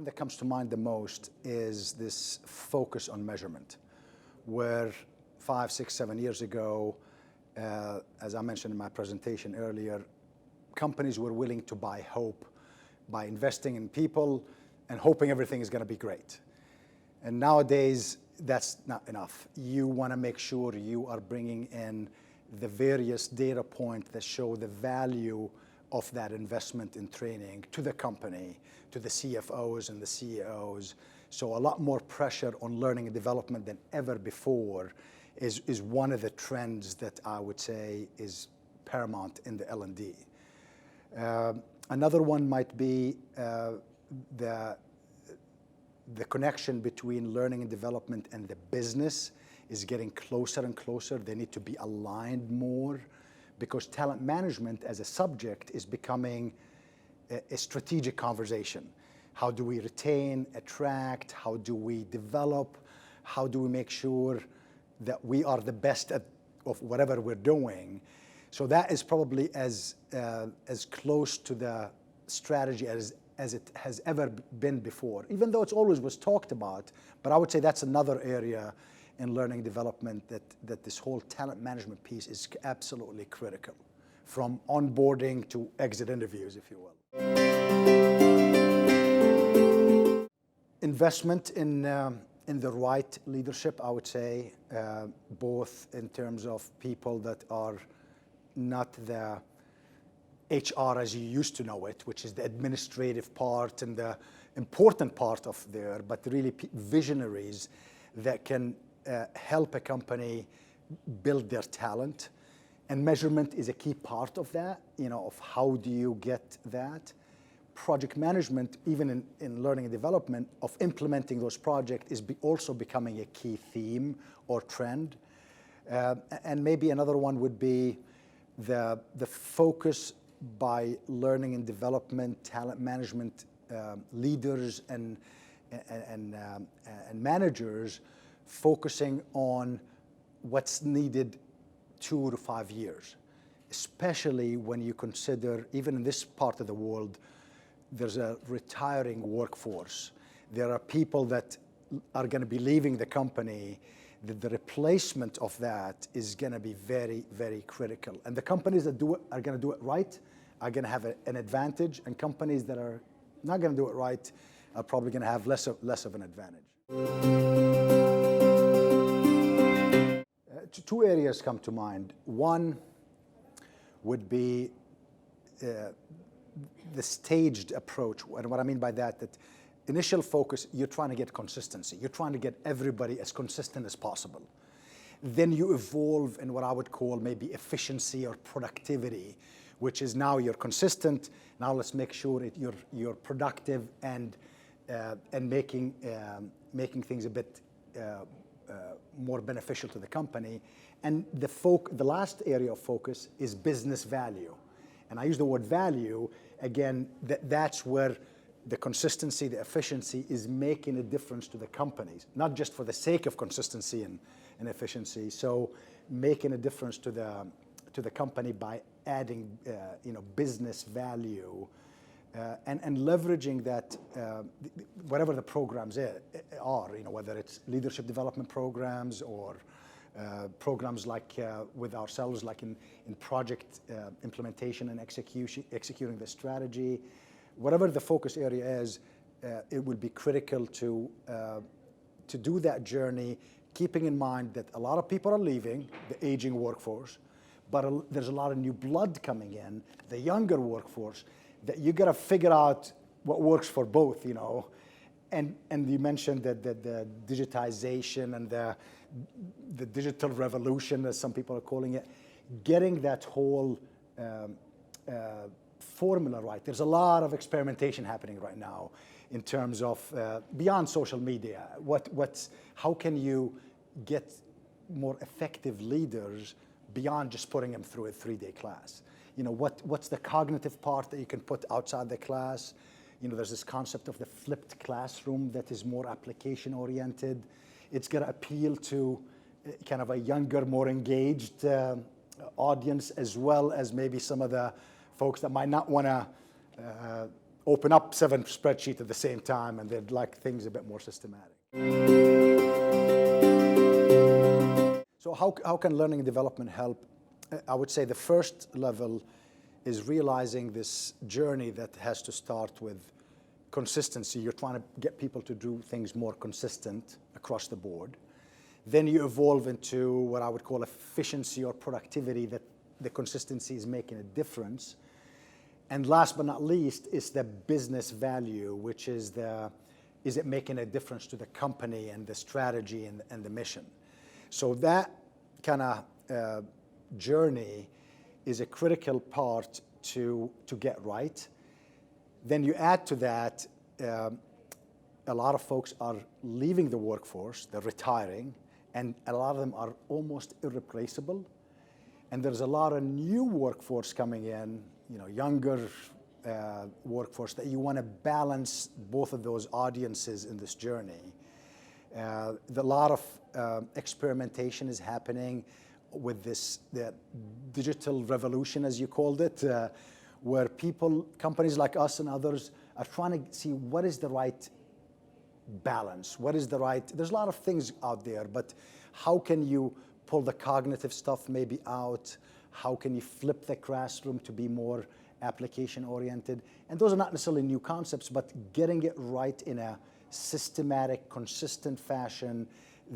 one that comes to mind the most is this focus on measurement, where 5, 6, 7 years ago, as I mentioned in my presentation earlier, companies were willing to buy hope by investing in people and hoping everything is going to be great. And nowadays, that's not enough. You want to make sure you are bringing in the various data points that show the value of that investment in training to the company, to the CFOs and the CEOs. So a lot more pressure on learning and development than ever before is one of the trends that I would say is paramount in the L&D. Another one might be the connection between learning and development and the business is getting closer and closer. They need to be aligned more because talent management as a subject is becoming a strategic conversation. How do we retain, attract? How do we develop? How do we make sure that we are the best of whatever we're doing? So that is probably as close to the strategy as it has ever been before, even though it's always was talked about. But I would say that's another area in learning and development that this whole talent management piece is absolutely critical, from onboarding to exit interviews, if you will. Investment in the right leadership, I would say, both in terms of people that are not the HR as you used to know it, which is the administrative part and the important part of there, but really visionaries that can help a company build their talent. And measurement is a key part of that, of how do you get that. Project management, even in learning and development, of implementing those projects is also becoming a key theme or trend. And maybe another one would be the focus by learning and development, talent management leaders and managers focusing on what's needed 2 to 5 years, especially when you consider, even in this part of the world, there's a retiring workforce. There are people that are going to be leaving the company. The replacement of that is going to be very, very critical. And the companies that are going to do it right are going to have an advantage, and companies that are not going to do it right are probably going to have less of an advantage. Two areas come to mind. One would be the staged approach. And what I mean by that initial focus, you're trying to get consistency. You're trying to get everybody as consistent as possible. Then you evolve in what I would call maybe efficiency or productivity, which is now you're consistent. Now let's make sure you're productive and making things a bit more beneficial to the company. And the last area of focus is business value. And I use the word value, again, that's where the consistency, the efficiency is making a difference to the companies, not just for the sake of consistency and efficiency. So making a difference to the company by adding business value and leveraging that, whatever the programs are, whether it's leadership development programs or programs like with ourselves, like in project implementation and executing the strategy. Whatever the focus area is, it will be critical to do that journey, keeping in mind that a lot of people are leaving, the aging workforce, but there's a lot of new blood coming in, the younger workforce, that you got to figure out what works for both, And you mentioned that the digitization and the digital revolution, as some people are calling it, getting that whole formula right. There's a lot of experimentation happening right now in terms of beyond social media. How can you get more effective leaders beyond just putting them through a 3-day class? What's the cognitive part that you can put outside the class? There's this concept of the flipped classroom that is more application oriented. It's going to appeal to kind of a younger, more engaged audience, as well as maybe some of the folks that might not want to open up 7 spreadsheets at the same time, and they'd like things a bit more systematic. So how can learning and development help? I would say the first level is realizing this journey that has to start with consistency. You're trying to get people to do things more consistent across the board. Then you evolve into what I would call efficiency or productivity, that the consistency is making a difference. And last but not least is the business value, which is it making a difference to the company and the strategy and the mission. So that kind of journey is a critical part to get right. Then you add to that, a lot of folks are leaving the workforce, they're retiring, and a lot of them are almost irreplaceable. And there's a lot of new workforce coming in, younger workforce, that you want to balance both of those audiences in this journey. A lot of experimentation is happening with the digital revolution, as you called it, where companies like us and others are trying to see what is the right balance, there's a lot of things out there, but how can you pull the cognitive stuff maybe out? How can you flip the classroom to be more application oriented? And those are not necessarily new concepts, but getting it right in a systematic, consistent fashion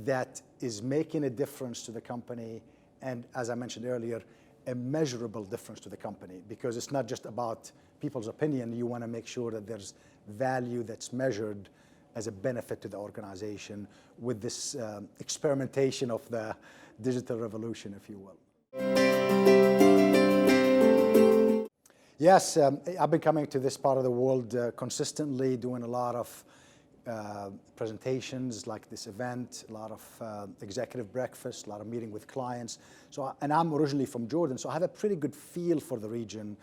that is making a difference to the company. And as I mentioned earlier, a measurable difference to the company, because it's not just about people's opinion. You want to make sure that there's value that's measured as a benefit to the organization with this experimentation of the digital revolution, if you will. Yes, I've been coming to this part of the world consistently, doing a lot of presentations like this event, a lot of executive breakfast, a lot of meeting with clients. And I'm originally from Jordan, so I have a pretty good feel for the region.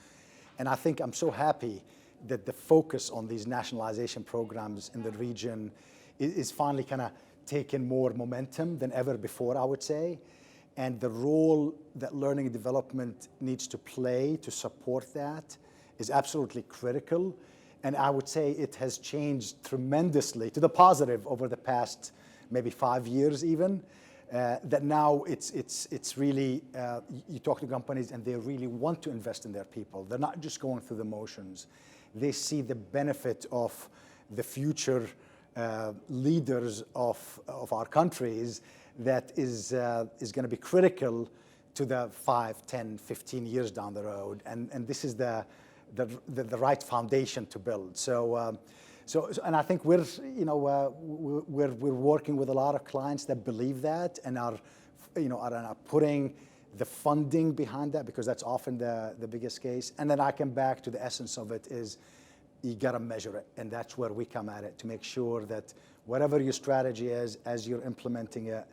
And I think I'm so happy that the focus on these nationalization programs in the region is finally kind of taking more momentum than ever before, I would say. And the role that learning and development needs to play to support that is absolutely critical. And I would say it has changed tremendously to the positive over the past maybe 5 years even. That now it's really, you talk to companies and they really want to invest in their people. They're not just going through the motions. They see the benefit of the future leaders of our countries that is going to be critical to the 5, 10, 15 years down the road. And this is the right foundation to build. So and I think we're working with a lot of clients that believe that and are putting the funding behind that, because that's often the biggest case. And then I come back to the essence of it is you got to measure it, and that's where we come at it, to make sure that whatever your strategy is, as you're implementing it,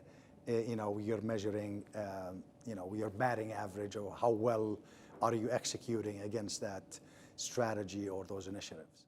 you're measuring, your batting average, or how well are you executing against that strategy or those initiatives.